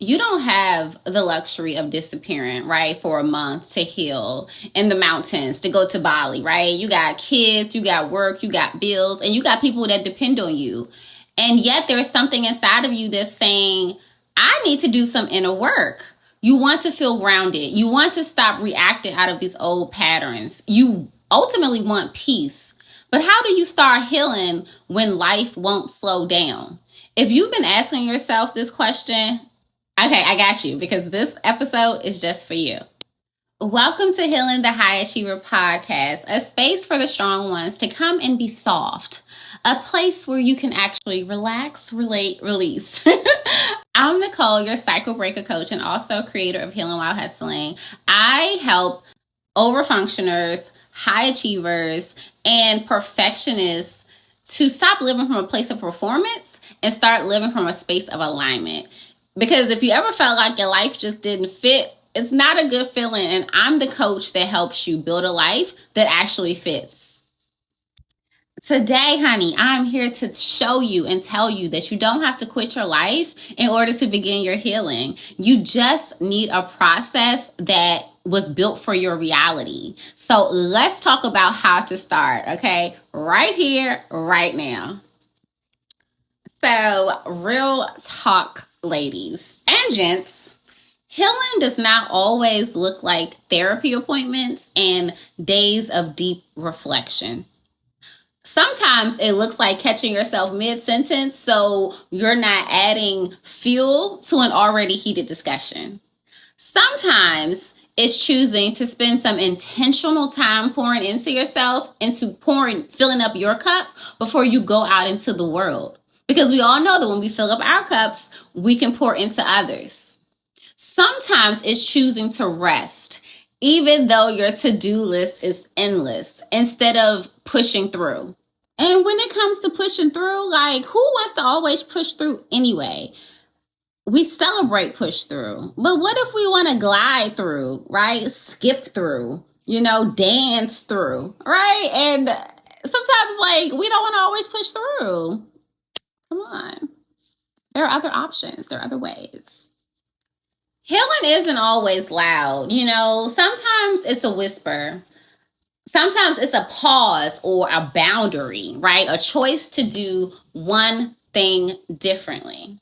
You don't have the luxury of disappearing, right, for a month to heal in the mountains, to go to Bali, right? You got kids, you got work, you got bills, and you got people that depend on you. And yet there's something inside of you that's saying, I need to do some inner work. You want to feel grounded. You want to stop reacting out of these old patterns. You ultimately want peace. But how do you start healing when life won't slow down? If you've been asking yourself this question, okay, I got you, because this episode is just for you. Welcome to Healing the High Achiever podcast, a space for the strong ones to come and be soft, a place where you can actually relax, relate, release. I'm Nicole, your cycle breaker coach and also creator of Healing While Hustling. I help overfunctioners, high achievers, and perfectionists to stop living from a place of performance and start living from a space of alignment. Because if you ever felt like your life just didn't fit, it's not a good feeling. And I'm the coach that helps you build a life that actually fits. Today, honey, I'm here to show you and tell you that you don't have to quit your life in order to begin your healing. You just need a process that was built for your reality. So let's talk about how to start, okay? Right here, right now. So, real talk, ladies and gents, healing does not always look like therapy appointments and days of deep reflection. Sometimes it looks like catching yourself mid-sentence so you're not adding fuel to an already heated discussion. Sometimes it's choosing to spend some intentional time pouring into yourself, filling up your cup before you go out into the world. Because we all know that when we fill up our cups, we can pour into others. Sometimes it's choosing to rest, even though your to-do list is endless, instead of pushing through. And when it comes to pushing through, like, who wants to always push through anyway? We celebrate push through. But what if we want to glide through, right? Skip through, dance through, right? And sometimes, like, we don't want to always push through. Come on. There are other options. There are other ways. Healing isn't always loud. Sometimes it's a whisper. Sometimes it's a pause or a boundary, right? A choice to do one thing differently.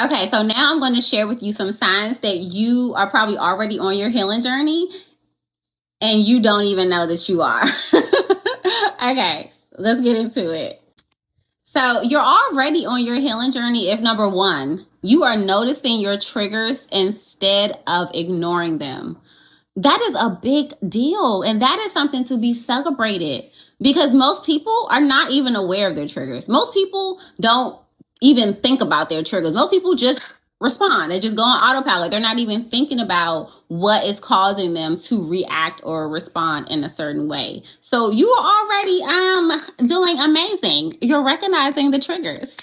Okay, so now I'm going to share with you some signs that you are probably already on your healing journey and you don't even know that you are. Okay, let's get into it. So you're already on your healing journey if, number one, you are noticing your triggers instead of ignoring them. That is a big deal, and that is something to be celebrated because most people are not even aware of their triggers. Most people don't even think about their triggers. Most people just respond. They just go on autopilot. They're not even thinking about what is causing them to react or respond in a certain way. So you are already doing amazing. You're recognizing the triggers.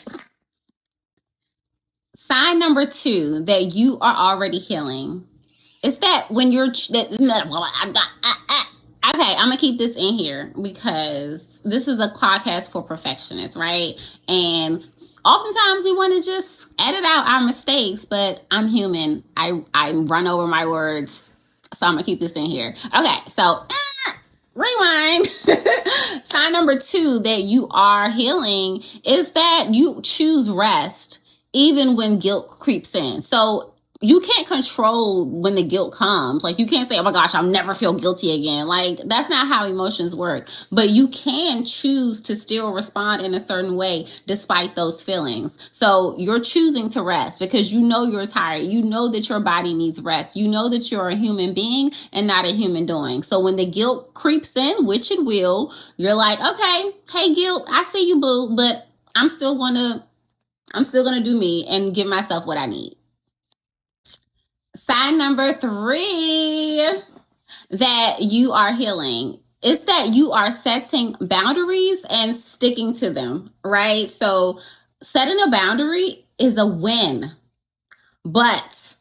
Sign number two that you are already healing. It's that when you're okay, I'm gonna keep this in here because this is a podcast for perfectionists, right? And oftentimes we want to just edit out our mistakes, but I'm human. I run over my words, so I'm gonna keep this in here. Okay, so rewind. Sign number two that you are healing is that you choose rest even when guilt creeps in. So you can't control when the guilt comes. Like, you can't say, oh my gosh, I'll never feel guilty again. Like, that's not how emotions work. But you can choose to still respond in a certain way despite those feelings. So you're choosing to rest because you know you're tired. You know that your body needs rest. You know that you're a human being and not a human doing. So when the guilt creeps in, which it will, you're like, okay, hey guilt, I see you, boo, but I'm still gonna do me and give myself what I need. Sign number three that you are healing is that you are setting boundaries and sticking to them, right? So setting a boundary is a win, but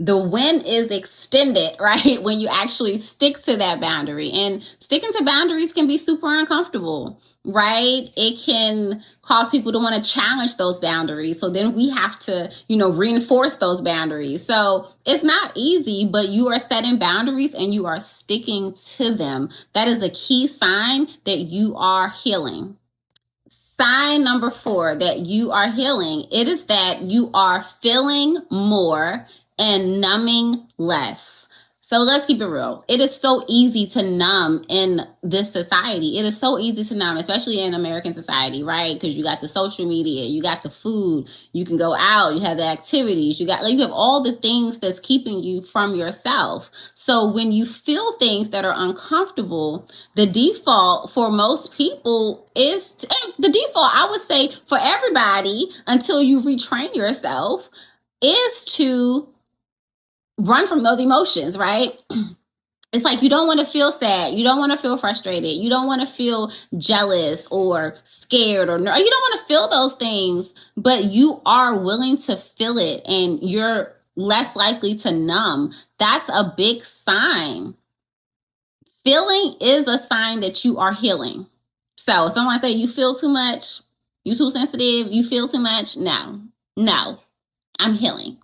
The win is extended, right? When you actually stick to that boundary. And sticking to boundaries can be super uncomfortable, right? It can cause people to want to challenge those boundaries. So then we have to, reinforce those boundaries. So it's not easy, but you are setting boundaries and you are sticking to them. That is a key sign that you are healing. Sign number 4 that you are healing, it is that you are feeling more and numbing less. So let's keep it real. It is so easy to numb in this society. It is so easy to numb, especially in American society, right? Because you got the social media, you got the food, you can go out, you have the activities, you have all the things that's keeping you from yourself. So when you feel things that are uncomfortable, the default for most people is the default, I would say, for everybody until you retrain yourself, is to run from those emotions, right? It's like you don't want to feel sad. You don't want to feel frustrated. You don't want to feel jealous or scared or you don't want to feel those things, but you are willing to feel it and you're less likely to numb. That's a big sign. Feeling is a sign that you are healing. So if someone say you feel too much, you too sensitive, you feel too much, no, I'm healing.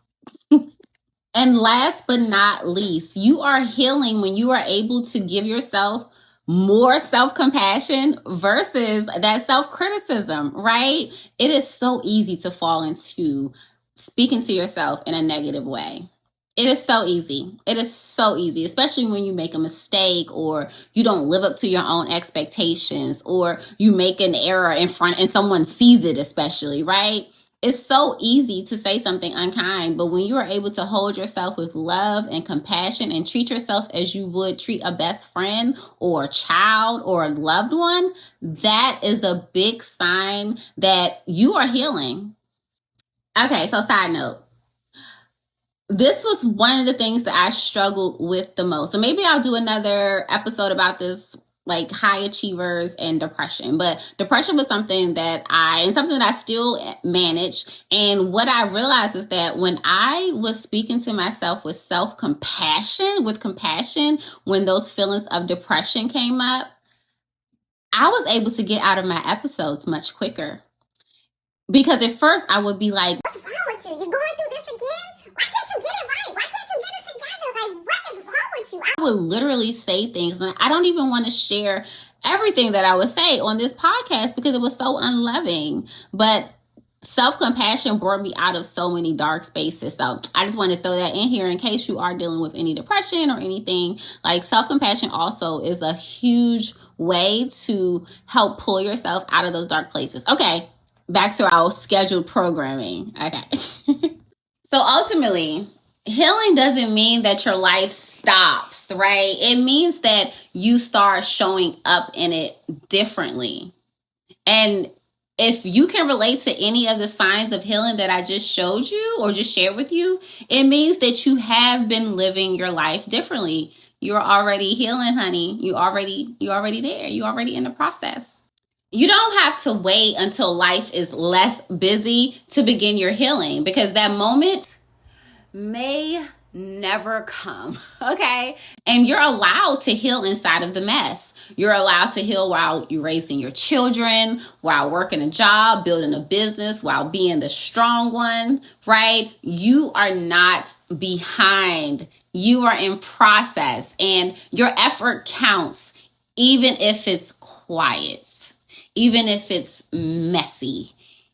And last but not least, you are healing when you are able to give yourself more self-compassion versus that self-criticism, right? It is so easy to fall into speaking to yourself in a negative way. It is so easy. It is so easy, especially when you make a mistake or you don't live up to your own expectations or you make an error in front and someone sees it, especially, right? It's so easy to say something unkind, but when you are able to hold yourself with love and compassion and treat yourself as you would treat a best friend or a child or a loved one, that is a big sign that you are healing. Okay, so side note. This was one of the things that I struggled with the most. So maybe I'll do another episode about this, like high achievers and depression. But depression was something that I still manage. And what I realized is that when I was speaking to myself with compassion, when those feelings of depression came up, I was able to get out of my episodes much quicker. Because at first I would be like, what's wrong with you? You're going through this again? Why can't you get it right? Why can't you get it together? Like, what is wrong with you? I would literally say things, and I don't even want to share everything that I would say on this podcast because it was so unloving. But self-compassion brought me out of so many dark spaces. So I just want to throw that in here in case you are dealing with any depression or anything. Like, self-compassion also is a huge way to help pull yourself out of those dark places. Okay. Back to our scheduled programming. Okay. So ultimately, healing doesn't mean that your life stops, right? It means that you start showing up in it differently. And if you can relate to any of the signs of healing that I just showed you or just shared with you, it means that you have been living your life differently. You're already healing, honey. You already there. You're already in the process. You don't have to wait until life is less busy to begin your healing, because that moment may never come, okay? And you're allowed to heal inside of the mess. You're allowed to heal while you're raising your children, while working a job, building a business, while being the strong one, right? You are not behind. You are in process, and your effort counts, even if it's quiet. Even if it's messy,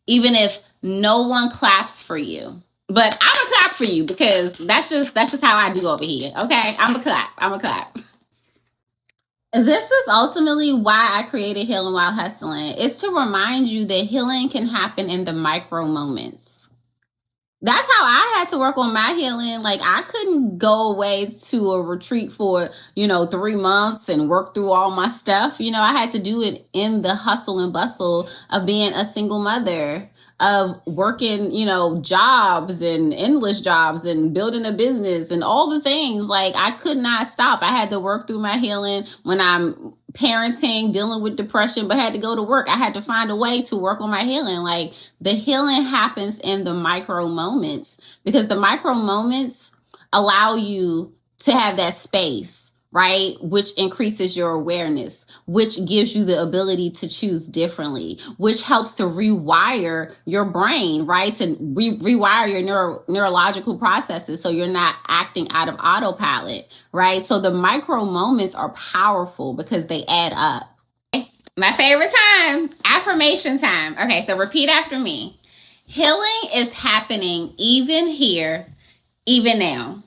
even if no one claps for you. But I'm gonna clap for you because that's just how I do over here. Okay, I'm gonna clap. This is ultimately why I created Healing While Hustling. It's to remind you that healing can happen in the micro moments. That's how I had to work on my healing. Like, I couldn't go away to a retreat for, 3 months and work through all my stuff. I had to do it in the hustle and bustle of being a single mother, of working, jobs and endless jobs and building a business and all the things. Like, I could not stop. I had to work through my healing when I'm parenting, dealing with depression, but had to go to work. I had to find a way to work on my healing. Like, the healing happens in the micro moments, because the micro moments allow you to have that space, right? Which increases your awareness, which gives you the ability to choose differently, which helps to rewire your brain, right? To rewire your neurological processes so you're not acting out of autopilot, right? So the micro moments are powerful because they add up. My favorite time, affirmation time. Okay, so repeat after me. Healing is happening even here, even now.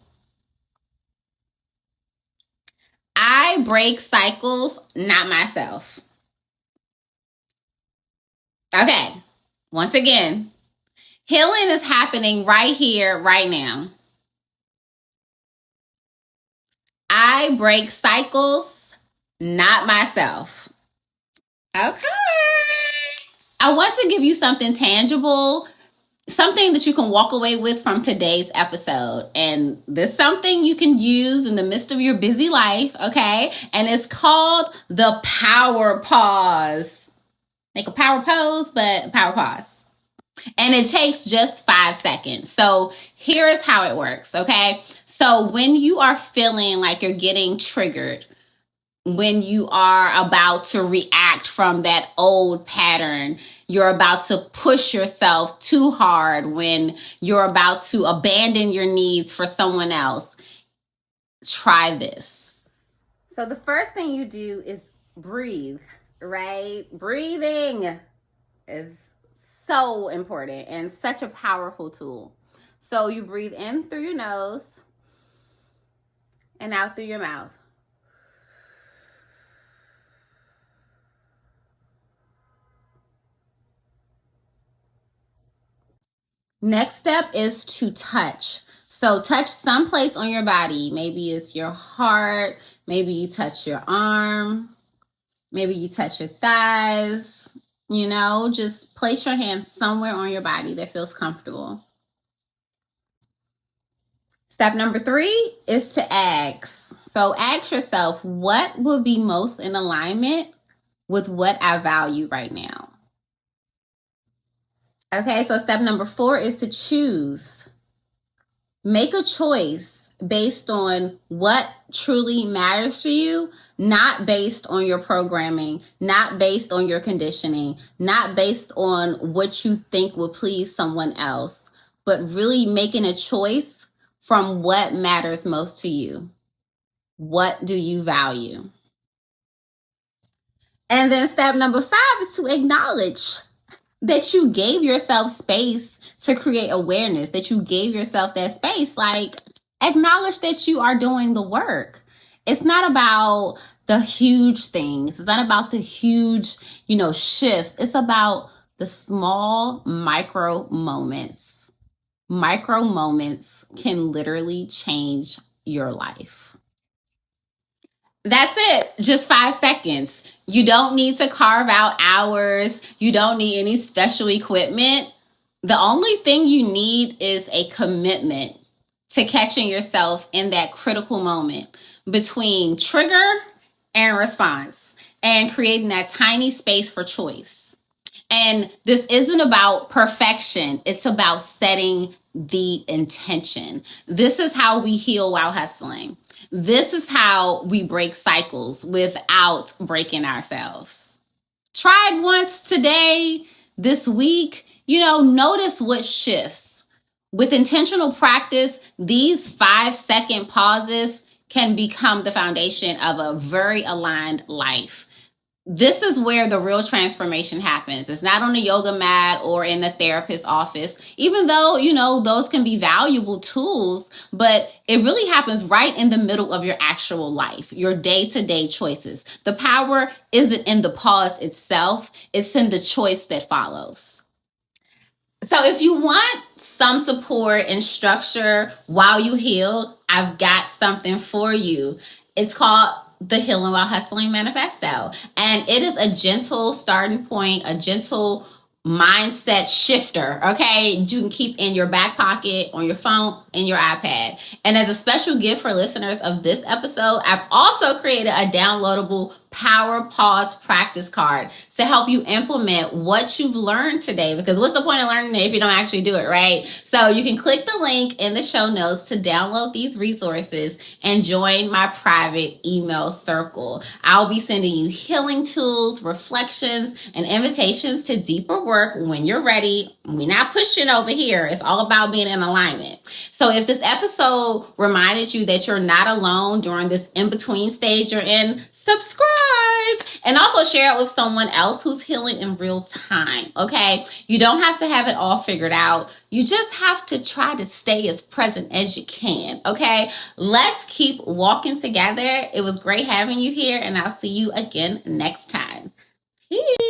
I break cycles, not myself. Okay, once again, healing is happening right here, right now. I break cycles, not myself. Okay. I want to give you something tangible, something that you can walk away with from today's episode. And this something you can use in the midst of your busy life, okay? And it's called the power pause. Make a power pose, but power pause. And it takes just 5 seconds. So here is how it works, okay? So when you are feeling like you're getting triggered, when you are about to react from that old pattern, you're about to push yourself too hard, when you're about to abandon your needs for someone else, try this. So the first thing you do is breathe, right? Breathing is so important and such a powerful tool. So you breathe in through your nose and out through your mouth. Next step is to touch. So touch someplace on your body. Maybe it's your heart. Maybe you touch your arm. Maybe you touch your thighs. You know, just place your hand somewhere on your body that feels comfortable. Step number 3 is to ask. So ask yourself, what would be most in alignment with what I value right now? Okay, so step number 4 is to choose. Make a choice based on what truly matters to you, not based on your programming, not based on your conditioning, not based on what you think will please someone else, but really making a choice from what matters most to you. What do you value? And then step number 5 is to acknowledge that you gave yourself space to create awareness, that you gave yourself that space. Like, acknowledge that you are doing the work. It's not about the huge things. It's not about the huge, shifts. It's about the small micro moments. Micro moments can literally change your life. That's it. Just 5 seconds. You don't need to carve out hours. You don't need any special equipment. The only thing you need is a commitment to catching yourself in that critical moment between trigger and response, and creating that tiny space for choice. And this isn't about perfection. It's about setting the intention. This is how we heal while hustling. This is how we break cycles without breaking ourselves. Try it once today, this week. Notice what shifts. With intentional practice, these 5-second pauses can become the foundation of a very aligned life. This is where the real transformation happens. It's not on the yoga mat or in the therapist's office, even though, those can be valuable tools, but it really happens right in the middle of your actual life, your day-to-day choices. The power isn't in the pause itself. It's in the choice that follows. So if you want some support and structure while you heal, I've got something for you. It's called the Healing While Hustling Manifesto. And it is a gentle starting point, a gentle mindset shifter, okay? You can keep in your back pocket, on your phone, in your iPad. And as a special gift for listeners of this episode, I've also created a downloadable power pause practice card to help you implement what you've learned today. Because what's the point of learning it if you don't actually do it, right? So you can click the link in the show notes to download these resources and join my private email circle. I'll be sending you healing tools, reflections, and invitations to deeper work when you're ready. We're not pushing over here. It's all about being in alignment. So if this episode reminded you that you're not alone during this in-between stage you're in, subscribe and also share it with someone else who's healing in real time, okay? You don't have to have it all figured out. You just have to try to stay as present as you can, okay? Let's keep walking together. It was great having you here, and I'll see you again next time. Peace.